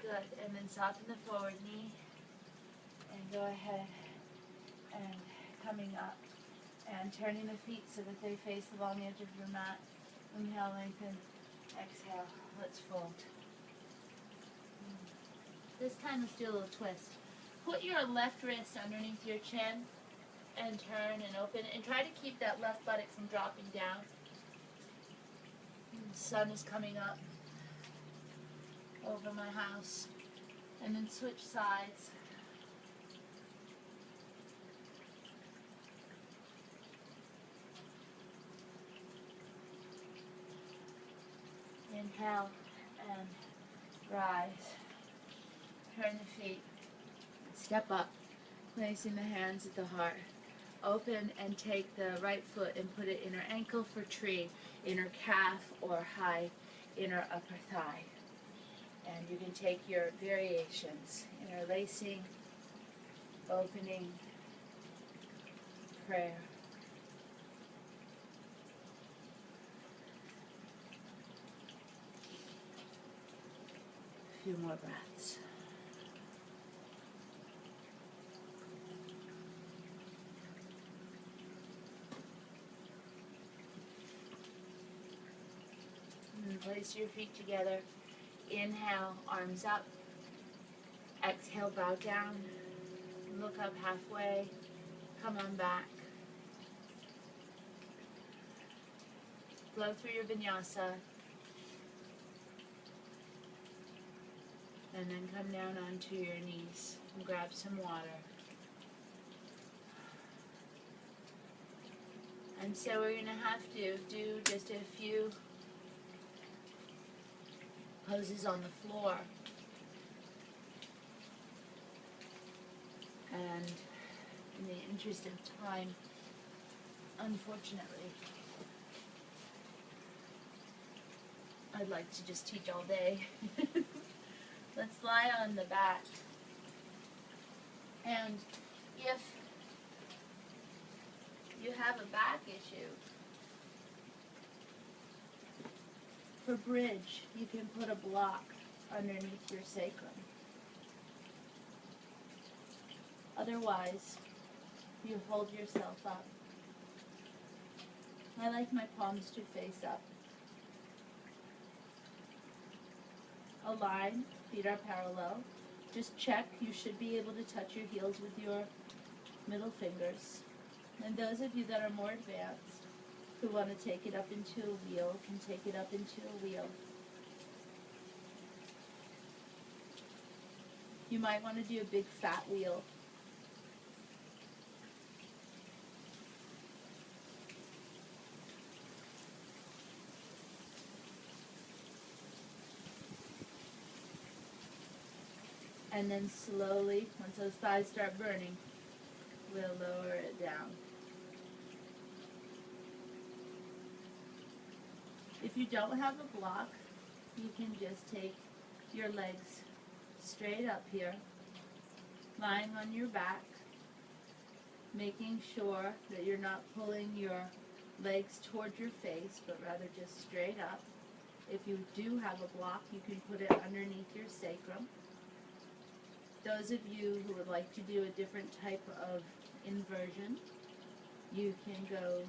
Good, and then soften the forward knee, and go ahead and coming up, and turning the feet so that they face the long edge of your mat. Inhale, lengthen, exhale, let's fold. This time let's do a little twist. Put your left wrist underneath your chin and turn and open, and try to keep that left buttock from dropping down. The sun is coming up over my house. And then switch sides. Inhale and rise. Turn the feet. Step up, placing the hands at the heart. Open and take the right foot and put it inner ankle for tree, inner calf or high inner upper thigh. And you can take your variations, interlacing, opening, prayer. A few more breaths. And place your feet together. Inhale, arms up. Exhale, bow down. Look up halfway. Come on back. Flow through your vinyasa. And then come down onto your knees and grab some water. And so we're going to have to do just a few poses on the floor. And in the interest of time, unfortunately, I'd like to just teach all day. Let's lie on the back. And if you have a back issue, for bridge, you can put a block underneath your sacrum. Otherwise, you hold yourself up. I like my palms to face up. Align, feet are parallel. Just check, you should be able to touch your heels with your middle fingers. And those of you that are more advanced, who want to take it up into a wheel, can take it up into a wheel. You might want to do a big fat wheel. And then slowly, once those thighs start burning, we'll lower it down. If you don't have a block, you can just take your legs straight up here, lying on your back, making sure that you're not pulling your legs towards your face, but rather just straight up. If you do have a block, you can put it underneath your sacrum. Those of you who would like to do a different type of inversion, you can go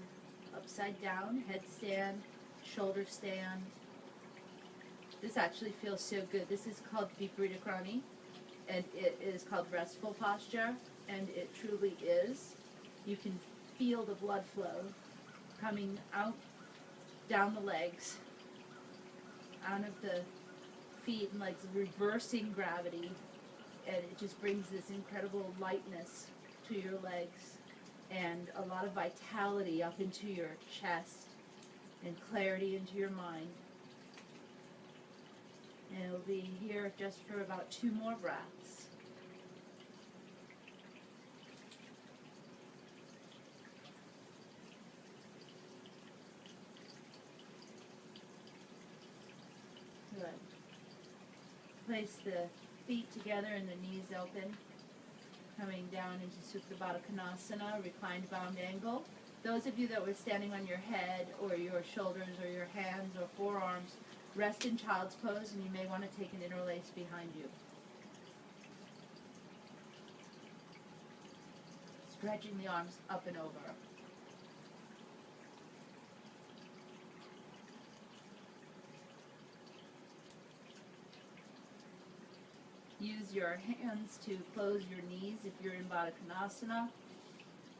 upside down, headstand, shoulder stand. This actually feels so good. This is called Viparita Krani, and it is called Restful Posture, and it truly is. You can feel the blood flow coming out, down the legs, out of the feet, and like reversing gravity. And it just brings this incredible lightness to your legs and a lot of vitality up into your chest and clarity into your mind. And it'll be here just for about 2 more breaths. Good. Place the feet together and the knees open, coming down into Supta Baddha Konasana, reclined bound angle. Those of you that were standing on your head or your shoulders or your hands or forearms, rest in child's pose, and you may want to take an interlace behind you. Stretching the arms up and over. Use your hands to close your knees if you're in Baddha Konasana.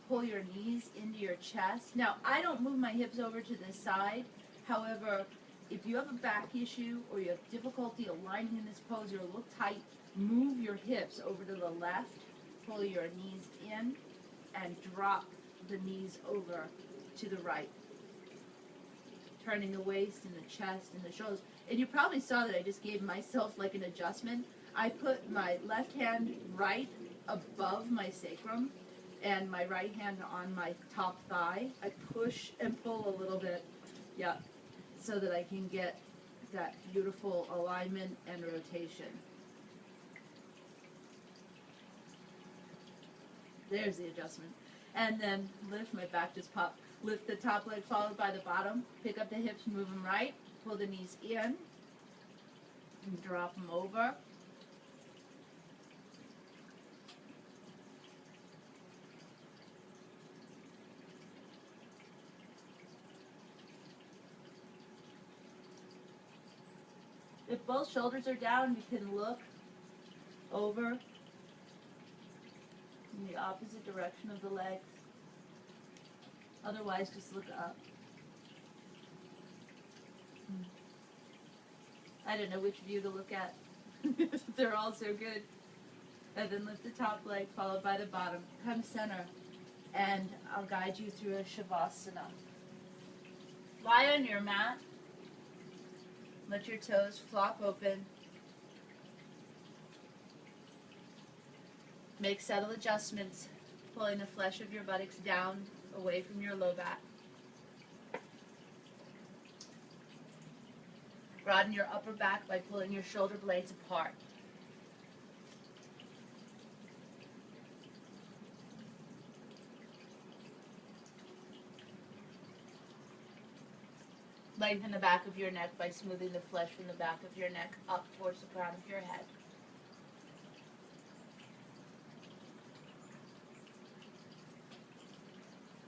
Pull your knees into your chest. Now, I don't move my hips over to the side. However, if you have a back issue or you have difficulty aligning in this pose, you're a little tight, move your hips over to the left. Pull your knees in and drop the knees over to the right. Turning the waist and the chest and the shoulders. And you probably saw that I just gave myself like an adjustment. I put my left hand right above my sacrum and my right hand on my top thigh. I push and pull a little bit, yeah, so that I can get that beautiful alignment and rotation. There's the adjustment. And then lift, my back just popped. Lift the top leg followed by the bottom. Pick up the hips, move them right. Pull the knees in. And drop them over. If both shoulders are down, you can look over in the opposite direction of the legs. Otherwise, just look up. I don't know which view to look at. They're all so good. And then lift the top leg followed by the bottom. Come center, and I'll guide you through a Shavasana. Lie on your mat. Let your toes flop open. Make subtle adjustments, pulling the flesh of your buttocks down away from your low back. Broaden your upper back by pulling your shoulder blades apart. Lengthen the back of your neck by smoothing the flesh from the back of your neck up towards the crown of your head.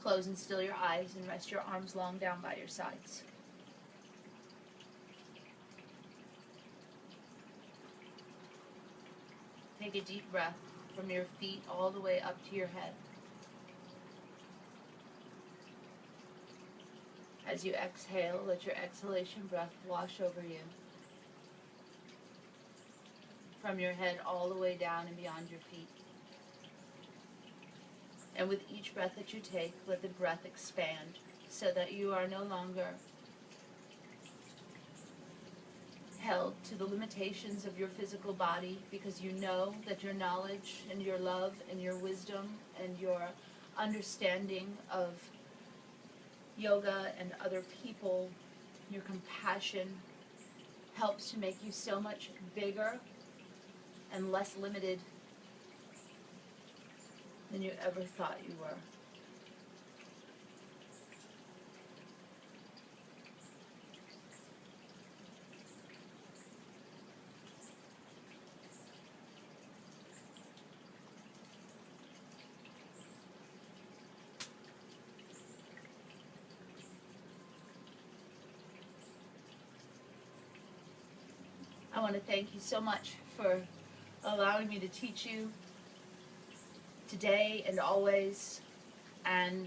Close and still your eyes and rest your arms long down by your sides. Take a deep breath from your feet all the way up to your head. As you exhale, let your exhalation breath wash over you. From your head all the way down and beyond your feet. And with each breath that you take, let the breath expand so that you are no longer held to the limitations of your physical body, because you know that your knowledge and your love and your wisdom and your understanding of yoga and other people, your compassion, helps to make you so much bigger and less limited than you ever thought you were. I want to thank you so much for allowing me to teach you today and always, and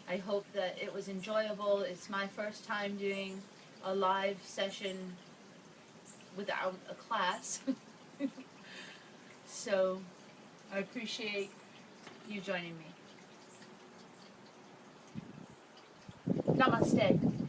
I hope that it was enjoyable. It's my first time doing a live session without a class, so I appreciate you joining me. Namaste.